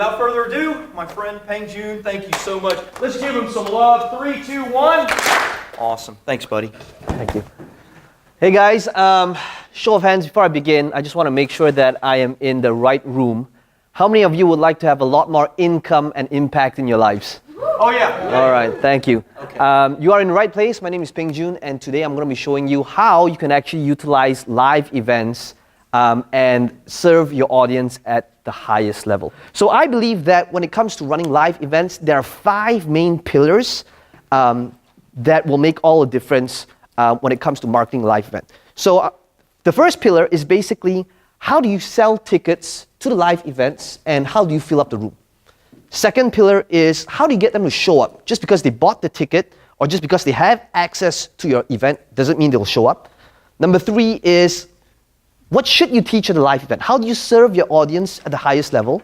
without further ado, my friend Peng Joon, thank you so much. Let's give him some love. 3, 2, 1. Awesome. Thanks, buddy. Thank you. Hey guys, show of hands before I begin. I just want to make sure that I am in the right room. How many of you would like to have a lot more income and impact in your lives? Oh yeah. All right, thank you. Okay. You are in the right place. My name is Peng Joon, and today I'm going to be showing you how you can actually utilize live events and serve your audience at the highest level. So I believe that when it comes to running live events, there are 5 main pillars that will make all the difference when it comes to marketing a live event. So the first pillar is basically how do you sell tickets to the live events and how do you fill up the room? Second pillar is how do you get them to show up? Just because they bought the ticket or just because they have access to your event doesn't mean they'll show up. Number 3 is what should you teach at a live event? How do you serve your audience at the highest level?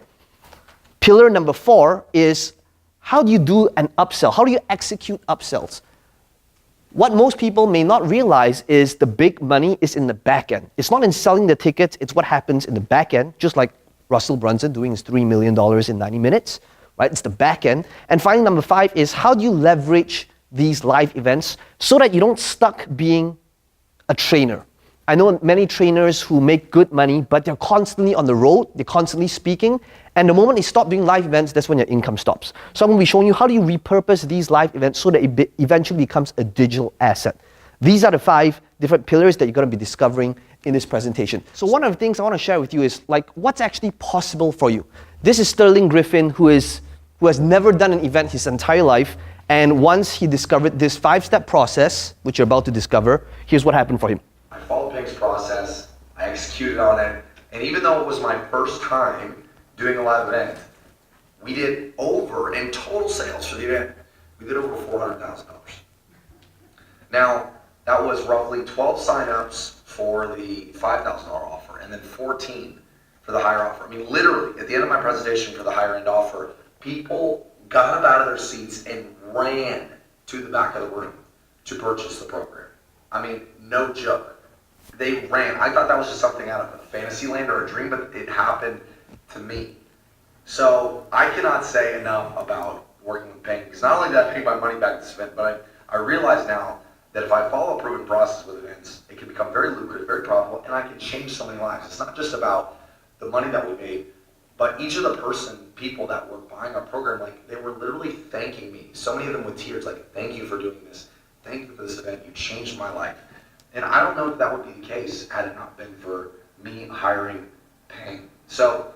Pillar number 4 is how do you do an upsell? How do you execute upsells? What most people may not realize is the big money is in the back end. It's not in selling the tickets, it's what happens in the back end, just like Russell Brunson doing his $3 million in 90 minutes, right? It's the back end. And finally, number 5 is how do you leverage these live events so that you don't stuck being a trainer? I know many trainers who make good money, but they're constantly on the road, they're constantly speaking, and the moment they stop doing live events, that's when your income stops. So I'm going to be showing you how do you repurpose these live events so that it eventually becomes a digital asset. These are the 5 different pillars that you're going to be discovering in this presentation. So one of the things I want to share with you is like what's actually possible for you. This is Sterling Griffin who has never done an event his entire life, and once he discovered this 5-step process, which you're about to discover, here's what happened for him. I followed Peg's process, I executed on it, and even though it was my first time doing a live event, we did over, in total sales for the event, we did over $400,000. Now, that was roughly 12 signups for the $5,000 offer, and then 14 for the higher offer. I mean, literally, at the end of my presentation for the higher end offer, people got up out of their seats and ran to the back of the room to purchase the program. I mean, no joke. They ran. I thought that was just something out of a fantasy land or a dream, but it happened to me. So I cannot say enough about working with Peng, because not only did I pay my money back this event, but I realize now that if I follow a proven process with events, it can become very lucrative, very profitable, and I can change so many lives. It's not just about the money that we made, but each of the people that were buying our program, like they were literally thanking me. So many of them with tears, like, thank you for doing this. Thank you for this event. You changed my life. And I don't know if that would be the case had it not been for me hiring Peng. So,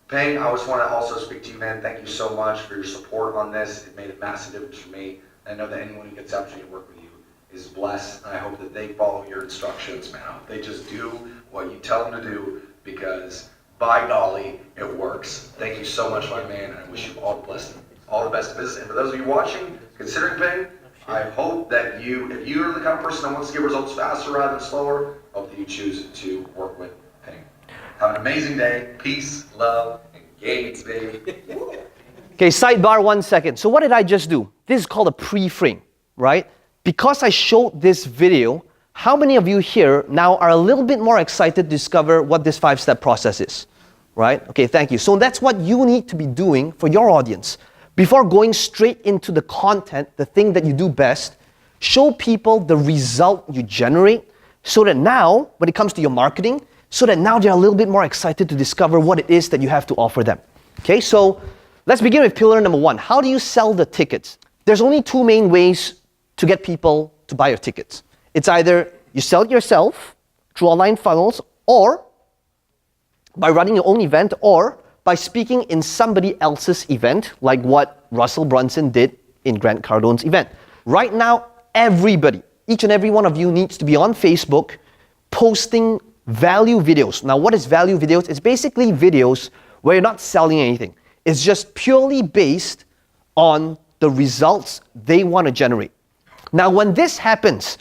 Peng, I just want to also speak to you, man. Thank you so much for your support on this. It made a massive difference for me. I know that anyone who gets the opportunity to work with you is blessed. And I hope that they follow your instructions, man. I hope they just do what you tell them to do, because by golly, it works. Thank you so much, my man. And I wish you all the blessing, all the best in business. And for those of you watching, considering Peng, I hope that if you're the kind of person that wants to get results faster rather than slower, hope that you choose to work with Peng. Have an amazing day. Peace, love, and gains, baby. Okay, sidebar 1 second. So what did I just do? This is called a pre-frame, right? Because I showed this video, how many of you here now are a little bit more excited to discover what this 5-step process is, right? Okay, thank you. So that's what you need to be doing for your audience. Before going straight into the content, the thing that you do best, show people the result you generate so that now, when it comes to your marketing, so that now they're a little bit more excited to discover what it is that you have to offer them. Okay, so let's begin with pillar number 1. How do you sell the tickets? There's only 2 main ways to get people to buy your tickets. It's either you sell it yourself through online funnels, or by running your own event, or by speaking in somebody else's event, like what Russell Brunson did in Grant Cardone's event. Right now, everybody, each and every one of you needs to be on Facebook posting value videos. Now, what is value videos? It's basically videos where you're not selling anything. It's just purely based on the results they want to generate. Now, when this happens,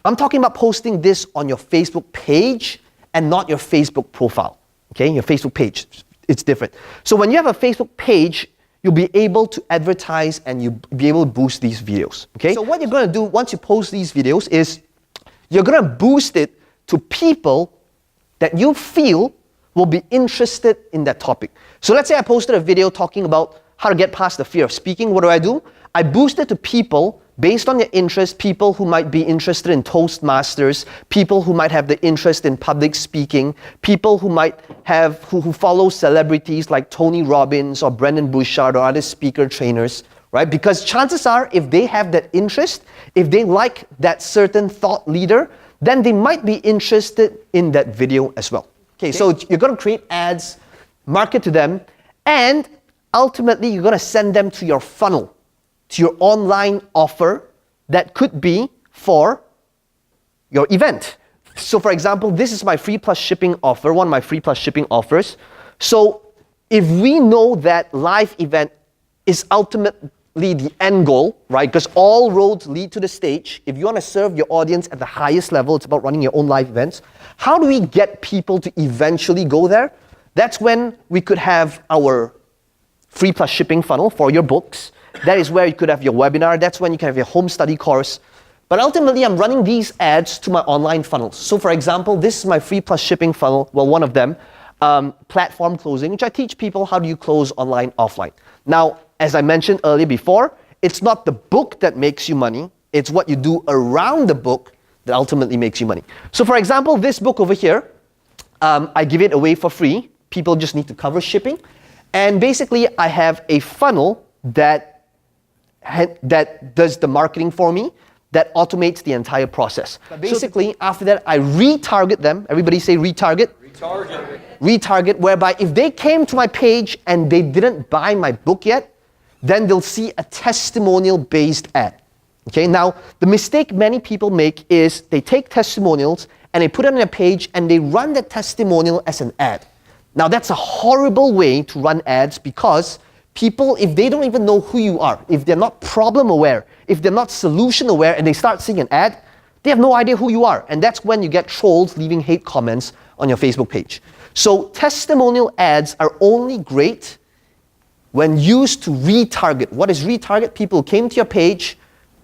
I'm talking about posting this on your Facebook page and not your Facebook profile, okay? Your Facebook page. It's different. So when you have a Facebook page, you'll be able to advertise and you'll be able to boost these videos, okay? So what you're going to do once you post these videos is you're going to boost it to people that you feel will be interested in that topic. So let's say I posted a video talking about how to get past the fear of speaking. What do? I boost it to people based on their interest, people who might be interested in Toastmasters, people who might have the interest in public speaking, people who might have, who follow celebrities like Tony Robbins or Brendan Bouchard or other speaker trainers, right? Because chances are, if they have that interest, if they like that certain thought leader, then they might be interested in that video as well. Okay, so you're going to create ads, market to them, and ultimately you're going to send them to your funnel, to your online offer that could be for your event. So for example, this is my free plus shipping offer, one of my free plus shipping offers. So if we know that live event is ultimately the end goal, right? Because all roads lead to the stage. If you want to serve your audience at the highest level, it's about running your own live events. How do we get people to eventually go there? That's when we could have our free plus shipping funnel for your books. That is where you could have your webinar. That's when you can have your home study course. But ultimately, I'm running these ads to my online funnels. So for example, this is my free plus shipping funnel. Well, one of them, platform closing, which I teach people how do you close online, offline. Now, as I mentioned earlier before, it's not the book that makes you money. It's what you do around the book that ultimately makes you money. So for example, this book over here, I give it away for free. People just need to cover shipping. And basically, I have a funnel that does the marketing for me, that automates the entire process. But basically, after that, I retarget them. Everybody say retarget. Retarget. Retarget, whereby if they came to my page and they didn't buy my book yet, then they'll see a testimonial-based ad. Okay, now, the mistake many people make is they take testimonials and they put it on their page and they run the testimonial as an ad. Now, that's a horrible way to run ads because people, if they don't even know who you are, if they're not problem aware, if they're not solution aware and they start seeing an ad, they have no idea who you are. And that's when you get trolls leaving hate comments on your Facebook page. So testimonial ads are only great when used to retarget. What is retarget? People came to your page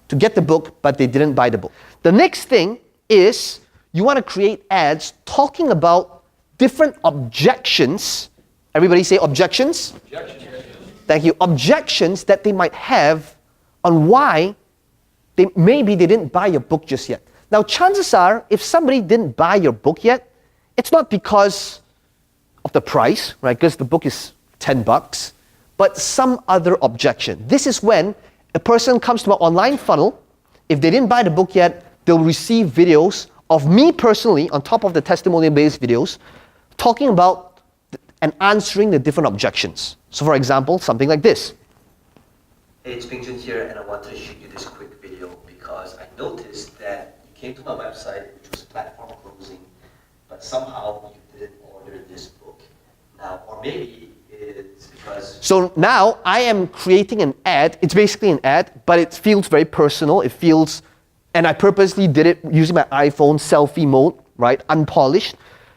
to get the book, but they didn't buy the book. The next thing is you want to create ads talking about different objections. Everybody say objections. Objections. Thank you. Objections that they might have on why maybe they didn't buy your book just yet. Now, chances are, if somebody didn't buy your book yet, it's not because of the price, right? Because the book is $10, but some other objection. This is when a person comes to my online funnel. If they didn't buy the book yet, they'll receive videos of me personally, on top of the testimonial-based videos, talking about and answering the different objections. So for example, something like this. Hey, it's Ping Jun here, and I wanted to shoot you this quick video because I noticed that you came to my website, which was platform closing, but somehow you didn't order this book. Now, or maybe it's because... So now I am creating an ad. It's basically an ad, but it feels very personal. It feels, and I purposely did it using my iPhone selfie mode, right? Unpolished,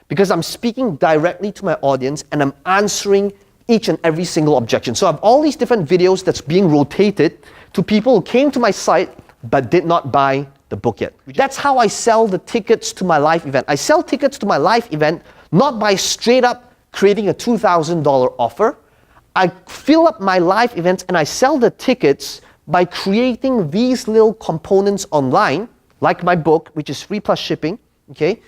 because I'm speaking directly to my audience and I'm answering each and every single objection. So I have all these different videos that's being rotated to people who came to my site but did not buy the book yet. That's how I sell the tickets to my live event. I sell tickets to my live event not by straight up creating a $2,000 offer. I fill up my live events and I sell the tickets by creating these little components online, like my book, which is free plus shipping, okay?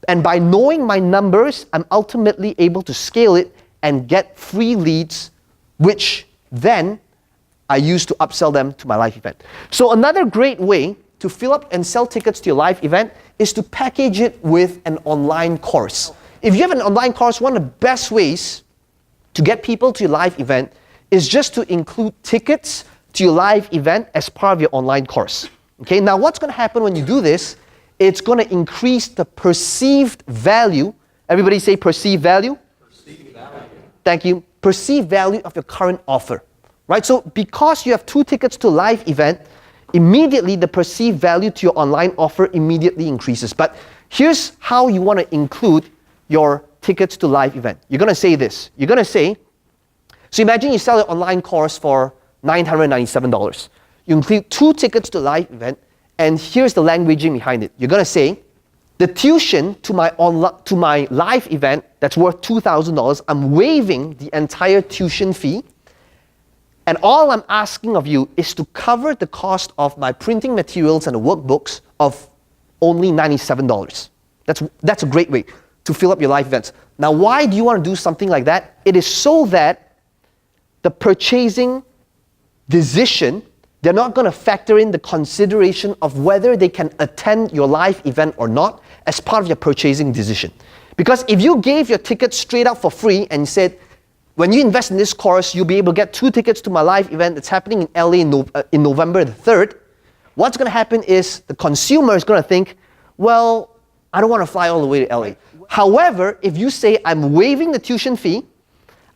And by knowing my numbers, I'm ultimately able to scale it and get free leads, which then I use to upsell them to my live event. So another great way to fill up and sell tickets to your live event is to package it with an online course. If you have an online course, one of the best ways to get people to your live event is just to include tickets to your live event as part of your online course. Okay, now what's going to happen when you do this? It's going to increase the perceived value. Everybody say perceived value. Perceived value. Thank you. Perceived value of your current offer. Right? So because you have 2 tickets to a live event, immediately the perceived value to your online offer immediately increases. But here's how you want to include your tickets to live event. You're going to say this. You're going to say, so imagine you sell an online course for $997. You include 2 tickets to live event, and here's the languaging behind it. You're going to say, the tuition to my live event that's worth $2,000, I'm waiving the entire tuition fee. And all I'm asking of you is to cover the cost of my printing materials and the workbooks of only $97. That's a great way to fill up your live events. Now, why do you want to do something like that? It is so that the purchasing decision, they're not going to factor in the consideration of whether they can attend your live event or not as part of your purchasing decision. Because if you gave your ticket straight out for free and said, when you invest in this course, you'll be able to get 2 tickets to my live event that's happening in LA in November the 3rd, what's going to happen is the consumer is going to think, well, I don't want to fly all the way to LA. However, if you say, I'm waiving the tuition fee,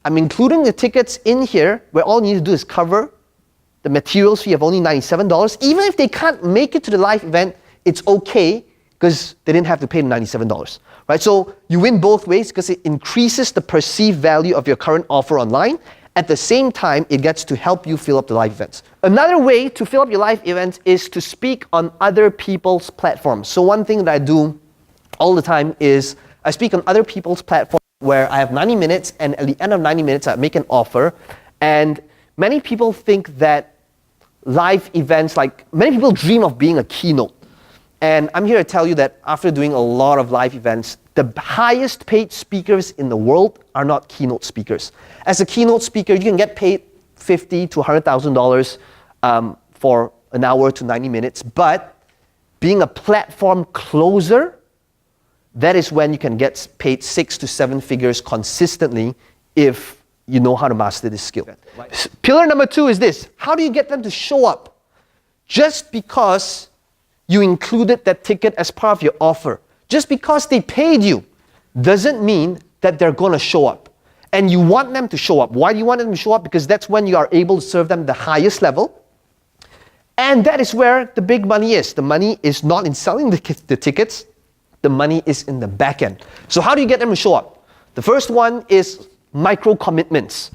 I'm including the tickets in here, where all you need to do is cover the materials fee of only $97. Even if they can't make it to the live event, it's okay because they didn't have to pay the $97. Right? So you win both ways because it increases the perceived value of your current offer online. At the same time, it gets to help you fill up the live events. Another way to fill up your live events is to speak on other people's platforms. So one thing that I do all the time is I speak on other people's platforms where I have 90 minutes, and at the end of 90 minutes, I make an offer. And many people think that live events, many people dream of being a keynote. And I'm here to tell you that after doing a lot of live events, the highest paid speakers in the world are not keynote speakers. As a keynote speaker, you can get paid $50,000 to $100,000 for an hour to 90 minutes. But being a platform closer, that is when you can get paid 6 to 7 figures consistently if you know how to master this skill. Pillar number 2 is this. How do you get them to show up? Just because you included that ticket as part of your offer, just because they paid you, doesn't mean that they're going to show up. And you want them to show up. Why do you want them to show up? Because that's when you are able to serve them the highest level. And that is where the big money is. The money is not in selling the tickets. The money is in the back end. So how do you get them to show up? The first one is micro commitments.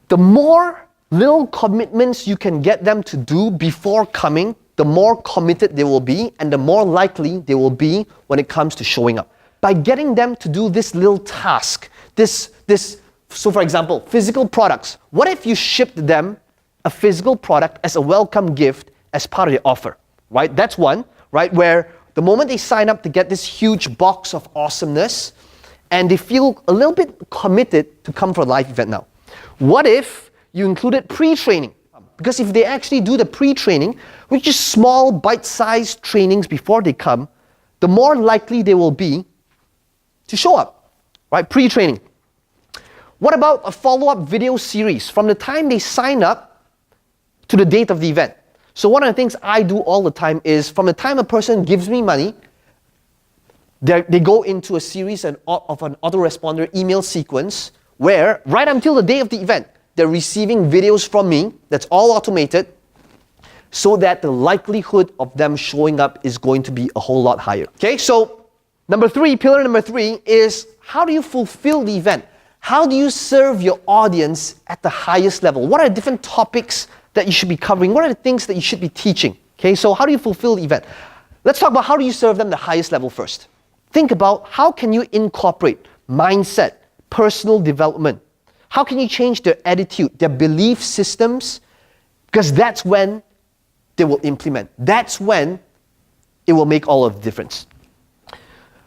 The more little commitments you can get them to do before coming, the more committed they will be and the more likely they will be when it comes to showing up. By getting them to do this little task, so for example, physical products. What if you shipped them a physical product as a welcome gift as part of the offer, right? That's one, right? Where the moment they sign up to get this huge box of awesomeness and they feel a little bit committed to come for a live event now. What if you included pre-training? Because if they actually do the pre-training, which is small, bite-sized trainings before they come, the more likely they will be to show up, right? Pre-training. What about a follow-up video series from the time they sign up to the date of the event? So one of the things I do all the time is from the time a person gives me money, they go into a series of an autoresponder email sequence where right until the day of the event, they're receiving videos from me that's all automated so that the likelihood of them showing up is going to be a whole lot higher. Okay, so pillar number 3 is how do you fulfill the event? How do you serve your audience at the highest level? What are the different topics that you should be covering? What are the things that you should be teaching? Okay, so how do you fulfill the event? Let's talk about how do you serve them the highest level first. Think about how can you incorporate mindset, personal development. How can you change their attitude, their belief systems? Because that's when they will implement. That's when it will make all of the difference.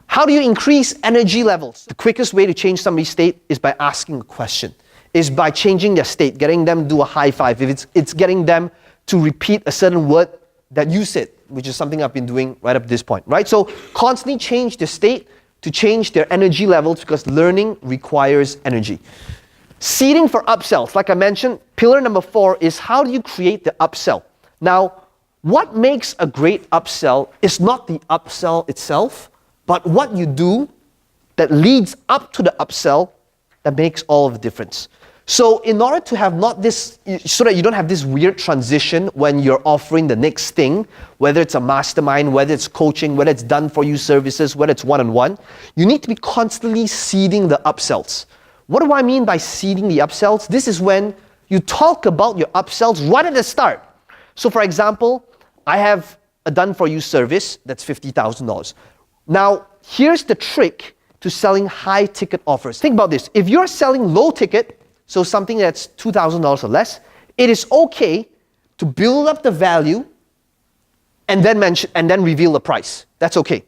How do you increase energy levels? The quickest way to change somebody's state is by asking a question, is by changing their state, getting them to do a high five. If it's getting them to repeat a certain word that you said, which is something I've been doing right up to this point, right? So constantly change their state to change their energy levels because learning requires energy. Seeding for upsells, like I mentioned, pillar number 4 is how do you create the upsell? Now, what makes a great upsell is not the upsell itself, but what you do that leads up to the upsell that makes all of the difference. So in order to have so that you don't have this weird transition when you're offering the next thing, whether it's a mastermind, whether it's coaching, whether it's done for you services, whether it's one-on-one, you need to be constantly seeding the upsells. What do I mean by seeding the upsells? This is when you talk about your upsells right at the start. So for example, I have a done for you service that's $50,000. Now, here's the trick to selling high ticket offers. Think about this. If you're selling low ticket, so something that's $2,000 or less, it is okay to build up the value and then reveal the price. That's okay.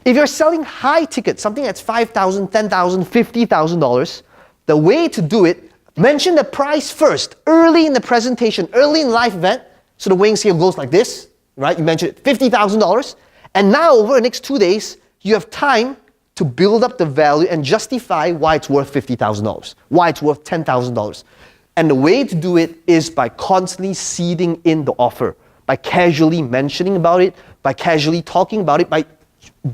If you're selling high ticket, something that's $5,000, $10,000, $50,000, the way to do it, mention the price first, early in the presentation, early in the live event, so the weighing scale goes like this, right? You mentioned $50,000, and now over the next 2 days, you have time to build up the value and justify why it's worth $50,000, why it's worth $10,000. And the way to do it is by constantly seeding in the offer, by casually mentioning about it, by casually talking about it, by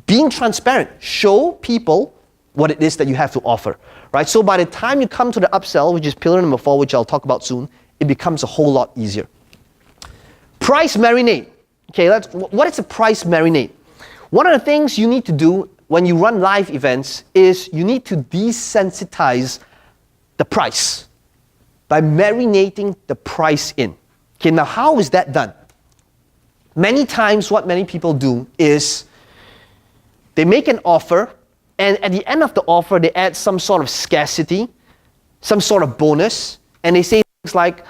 being transparent. Show people what it is that you have to offer, right? So by the time you come to the upsell, which is pillar number 4, which I'll talk about soon, it becomes a whole lot easier. Price marinate. Okay, what is a price marinate? One of the things you need to do when you run live events is you need to desensitize the price by marinating the price in. Okay, now how is that done? Many times what many people do is they make an offer, and at the end of the offer they add some sort of scarcity, some sort of bonus, and they say things like,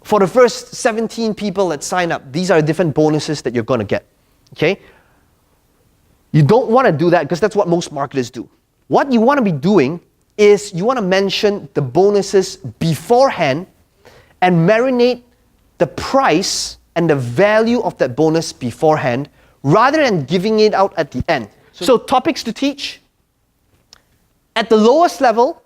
for the first 17 people that sign up, these are different bonuses that you're going to get. Okay? You don't want to do that because that's what most marketers do. What you want to be doing is you want to mention the bonuses beforehand and marinate the price and the value of that bonus beforehand rather than giving it out at the end. So topics to teach. At the lowest level,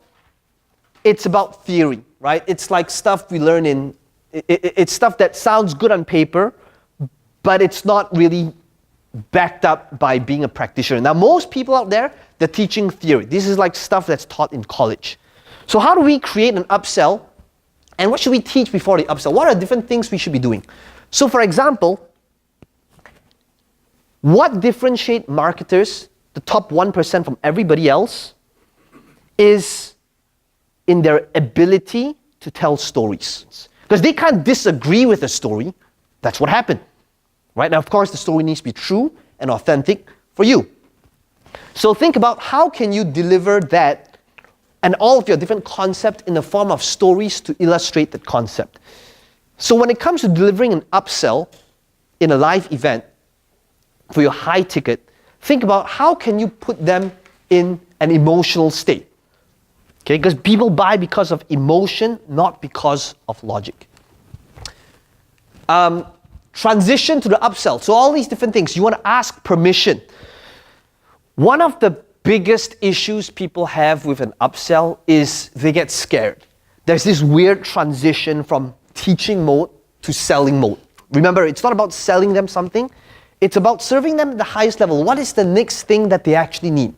it's about theory, right? It's like stuff we learn in, it's stuff that sounds good on paper, but it's not really backed up by being a practitioner. Now, most people out there, they're teaching theory. This is like stuff that's taught in college. So how do we create an upsell? And what should we teach before the upsell? What are the different things we should be doing? So for example, what differentiates marketers, the top 1% from everybody else, is in their ability to tell stories. Because they can't disagree with the story. That's what happened. Right? Now, of course, the story needs to be true and authentic for you. So think about how can you deliver that and all of your different concepts in the form of stories to illustrate that concept. So when it comes to delivering an upsell in a live event for your high ticket, think about how can you put them in an emotional state. Okay, because people buy because of emotion, not because of logic. Transition to the upsell. So all these different things, you want to ask permission. One of the biggest issues people have with an upsell is they get scared. There's this weird transition from teaching mode to selling mode. Remember, it's not about selling them something, it's about serving them at the highest level. What is the next thing that they actually need?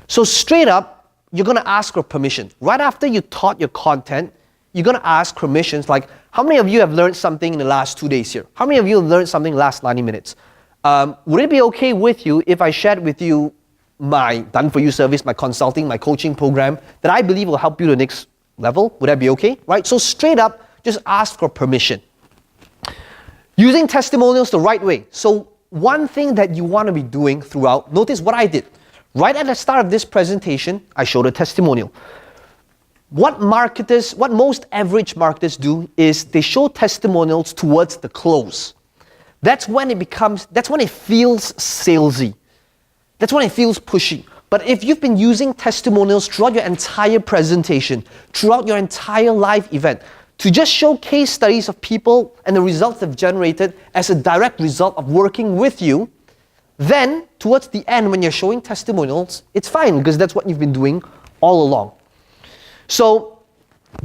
So straight up, you're going to ask for permission. Right after you taught your content, you're going to ask permissions like, how many of you have learned something in the last 2 days here? How many of you have learned something in the last 90 minutes? Would it be okay with you if I shared with you my done-for-you service, my consulting, my coaching program that I believe will help you to the next level? Would that be okay? Right? So straight up, just ask for permission. Using testimonials the right way. So one thing that you want to be doing throughout, notice what I did. Right at the start of this presentation, I showed a testimonial. What most average marketers do is they show testimonials towards the close. That's when it feels salesy. That's when it feels pushy. But if you've been using testimonials throughout your entire presentation, throughout your entire live event, to just show case studies of people and the results they've generated as a direct result of working with you, then towards the end when you're showing testimonials, it's fine because that's what you've been doing all along. So,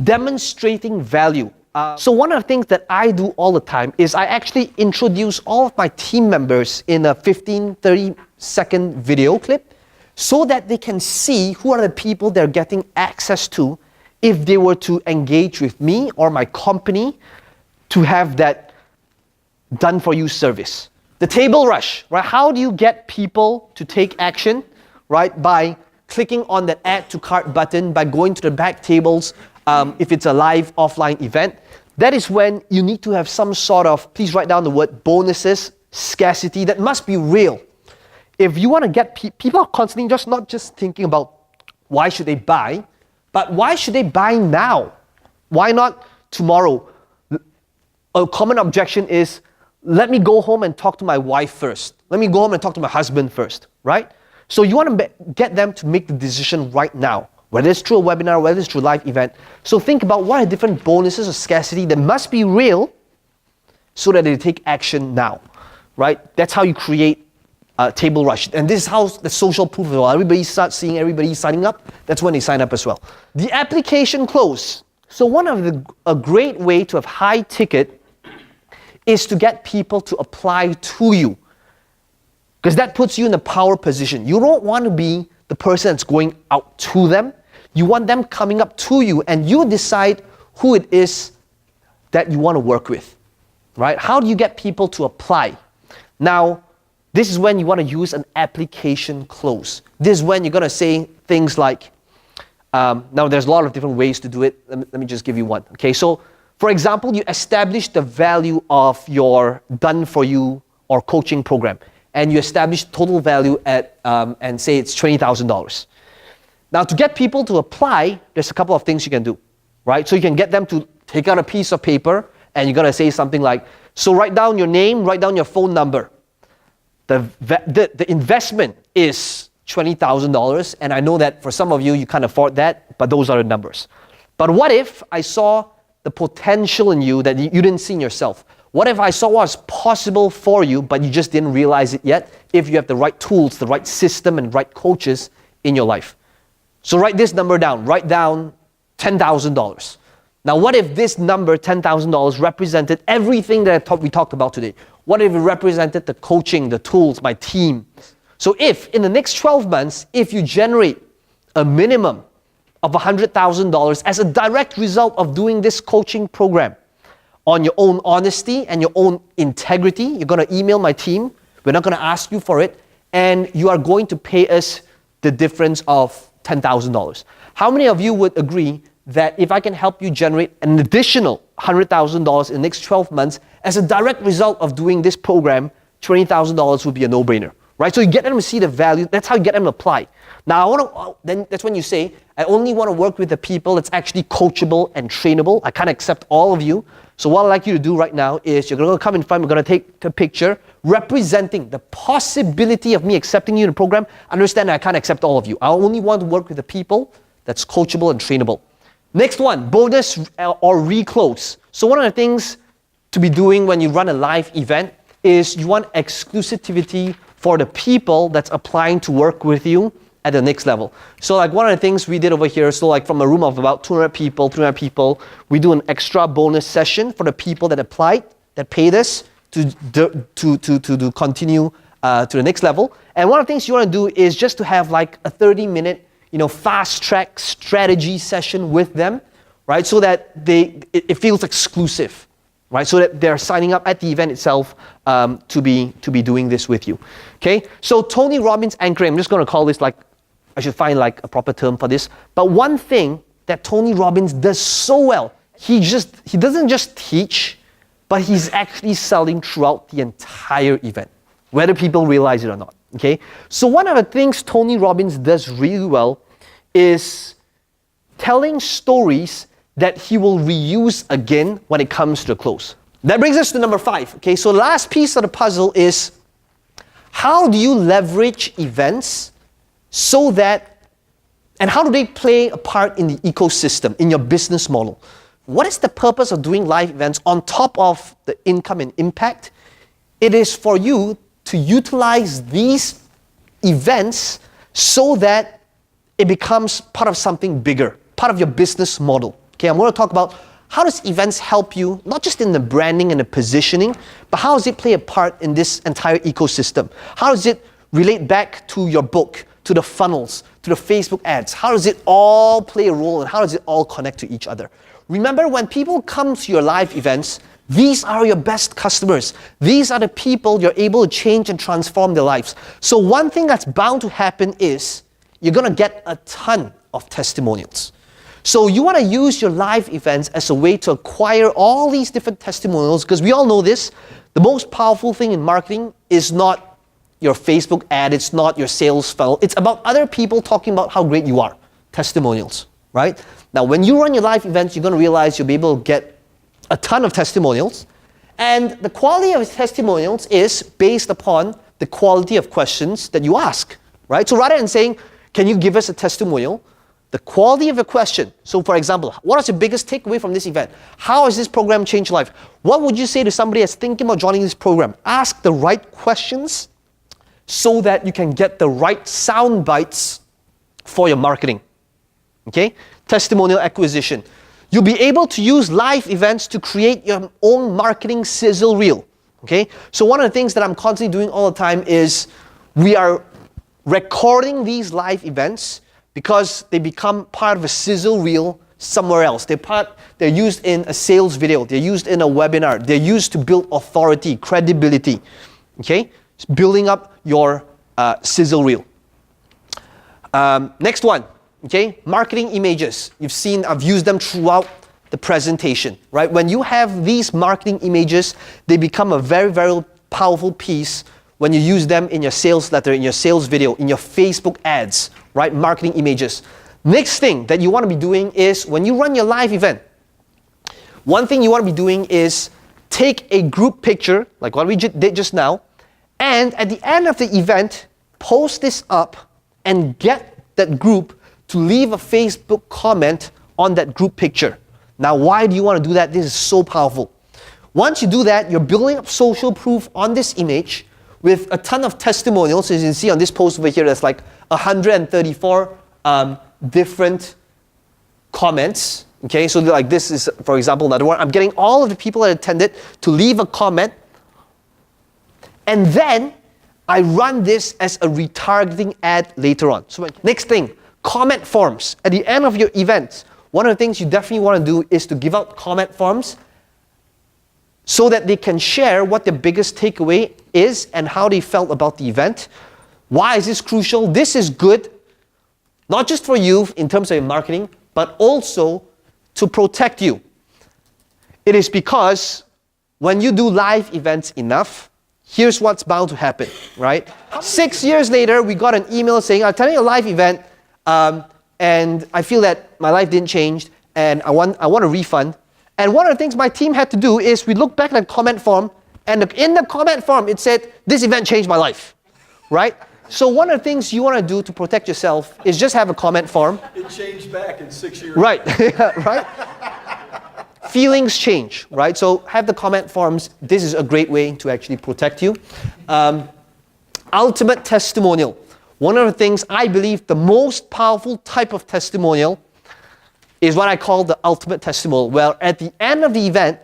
demonstrating value. So one of the things that I do all the time is I actually introduce all of my team members in a 15-30-second video clip so that they can see who are the people they're getting access to if they were to engage with me or my company to have that done-for-you service. The table rush, right? How do you get people to take action, right? By clicking on that add to cart button, by going to the back tables, if it's a live offline event. That is when you need to have some sort of, please write down the word bonuses, scarcity, that must be real. if you want to get people are constantly just not just thinking about why should they buy, but why should they buy now? Why not tomorrow? A common objection is, let me go home and talk to my wife first. Let me go home and talk to my husband first, right? So you want to get them to make the decision right now, whether it's through a webinar, whether it's through a live event. So think about what are different bonuses or scarcity that must be real so that they take action now, right? That's how you create a table rush. And this is how the social proof of it all. Everybody starts seeing everybody signing up. That's when they sign up as well. The application close. So a great way to have high ticket is to get people to apply to you. Because that puts you in a power position. You don't want to be the person that's going out to them. You want them coming up to you, and you decide who it is that you want to work with, right? How do you get people to apply? Now, this is when you want to use an application close. This is when you're going to say things like, now there's a lot of different ways to do it. Let me just give you one. Okay, so for example, you establish the value of your done-for-you or coaching program, and you establish total value at, and say it's $20,000. Now, to get people to apply, there's a couple of things you can do, right? So you can get them to take out a piece of paper, and you're gonna say something like, so write down your name, write down your phone number. The investment is $20,000, and I know that for some of you, you can't afford that, but those are the numbers. But what if I saw the potential in you that you didn't see in yourself? What if I saw what's possible for you, but you just didn't realize it yet, if you have the right tools, the right system, and right coaches in your life? So write this number down. Write down $10,000. Now, what if this number, $10,000, represented everything that we talked about today? What if it represented the coaching, the tools, my team? So if, in the next 12 months, if you generate a minimum of $100,000 as a direct result of doing this coaching program, on your own honesty and your own integrity, you're going to email my team. We're not going to ask you for it. And you are going to pay us the difference of $10,000. How many of you would agree that if I can help you generate an additional $100,000 in the next 12 months as a direct result of doing this program, $20,000 would be a no-brainer, right? So you get them to see the value. That's how you get them to apply. Now, then that's when you say, I only want to work with the people that's actually coachable and trainable. I can't accept all of you. So what I'd like you to do right now is you're going to come in front, we're going to take a picture representing the possibility of me accepting you in the program. Understand that I can't accept all of you. I only want to work with the people that's coachable and trainable. Next one, bonus or reclose. So one of the things to be doing when you run a live event is you want exclusivity for the people that's applying to work with you at the next level. So like one of the things we did over here, so like from a room of about 200 people, 300 people, we do an extra bonus session for the people that applied, that paid us to continue to the next level. And one of the things you want to do is just to have like a 30-minute, fast track strategy session with them, right? So that it feels exclusive, right? So that they're signing up at the event itself to be doing this with you. Okay? So Tony Robbins anchoring, I'm just going to call this like, I should find like a proper term for this. But one thing that Tony Robbins does so well, he doesn't just teach, but he's actually selling throughout the entire event, whether people realize it or not. Okay? So one of the things Tony Robbins does really well is telling stories that he will reuse again when it comes to a close. That brings us to number 5. Okay, so the last piece of the puzzle is how do you leverage events so that, and how do they play a part in the ecosystem, in your business model? What is the purpose of doing live events on top of the income and impact? It is for you to utilize these events so that it becomes part of something bigger, part of your business model. Okay, I'm going to talk about how does events help you, not just in the branding and the positioning, but how does it play a part in this entire ecosystem? How does it relate back to your book, to the funnels, to the Facebook ads? How does it all play a role and how does it all connect to each other? Remember, when people come to your live events, these are your best customers. These are the people you're able to change and transform their lives. So one thing that's bound to happen is you're going to get a ton of testimonials. So you want to use your live events as a way to acquire all these different testimonials, because we all know this, the most powerful thing in marketing is not your Facebook ad, it's not your sales funnel. It's about other people talking about how great you are. Testimonials, right? Now, when you run your live events, you're going to realize you'll be able to get a ton of testimonials. And the quality of testimonials is based upon the quality of questions that you ask, right? So rather than saying, can you give us a testimonial? The quality of the question. So for example, what is your biggest takeaway from this event? How has this program changed your life? What would you say to somebody that's thinking about joining this program? Ask the right questions so that you can get the right sound bites for your marketing. Okay? Testimonial acquisition. You'll be able to use live events to create your own marketing sizzle reel. Okay? So one of the things that I'm constantly doing all the time is we are recording these live events because they become part of a sizzle reel somewhere else. They're used in a sales video. They're used in a webinar. They're used to build authority, credibility. Okay? It's building up your sizzle reel. Next one. Okay? Marketing images. You've seen, I've used them throughout the presentation. Right? When you have these marketing images, they become a very, very powerful piece when you use them in your sales letter, in your sales video, in your Facebook ads, right? Marketing images. Next thing that you want to be doing is when you run your live event, one thing you want to be doing is take a group picture, like what we did just now, and at the end of the event, post this up and get that group to leave a Facebook comment on that group picture. Now, why do you want to do that? This is so powerful. Once you do that, you're building up social proof on this image with a ton of testimonials. As you can see on this post over here, there's like 134 different comments. Okay, so like this is, for example, another one. I'm getting all of the people that attended to leave a comment. And then I run this as a retargeting ad later on. So next thing, comment forms. At the end of your event, one of the things you definitely want to do is to give out comment forms so that they can share what their biggest takeaway is and how they felt about the event. Why is this crucial? This is good, not just for you in terms of your marketing, but also to protect you. It is because when you do live events enough, here's what's bound to happen, right? 6 years later, we got an email saying, I'm attending a live event, and I feel that my life didn't change, and I want a refund. And one of the things my team had to do is we looked back at the comment form, and in the comment form, it said, this event changed my life, right? So one of the things you want to do to protect yourself is just have a comment form. It changed back in 6 years. Right, right? Feelings change, right? So have the comment forms. This is a great way to actually protect you. Ultimate testimonial. One of the things I believe the most powerful type of testimonial is what I call the ultimate testimonial, where at the end of the event,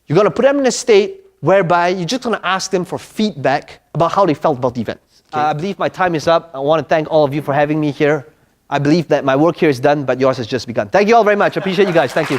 you're going to put them in a state whereby you're just going to ask them for feedback about how they felt about the event. Okay. I believe my time is up. I want to thank all of you for having me here. I believe that my work here is done, but yours has just begun. Thank you all very much. I appreciate you guys. Thank you.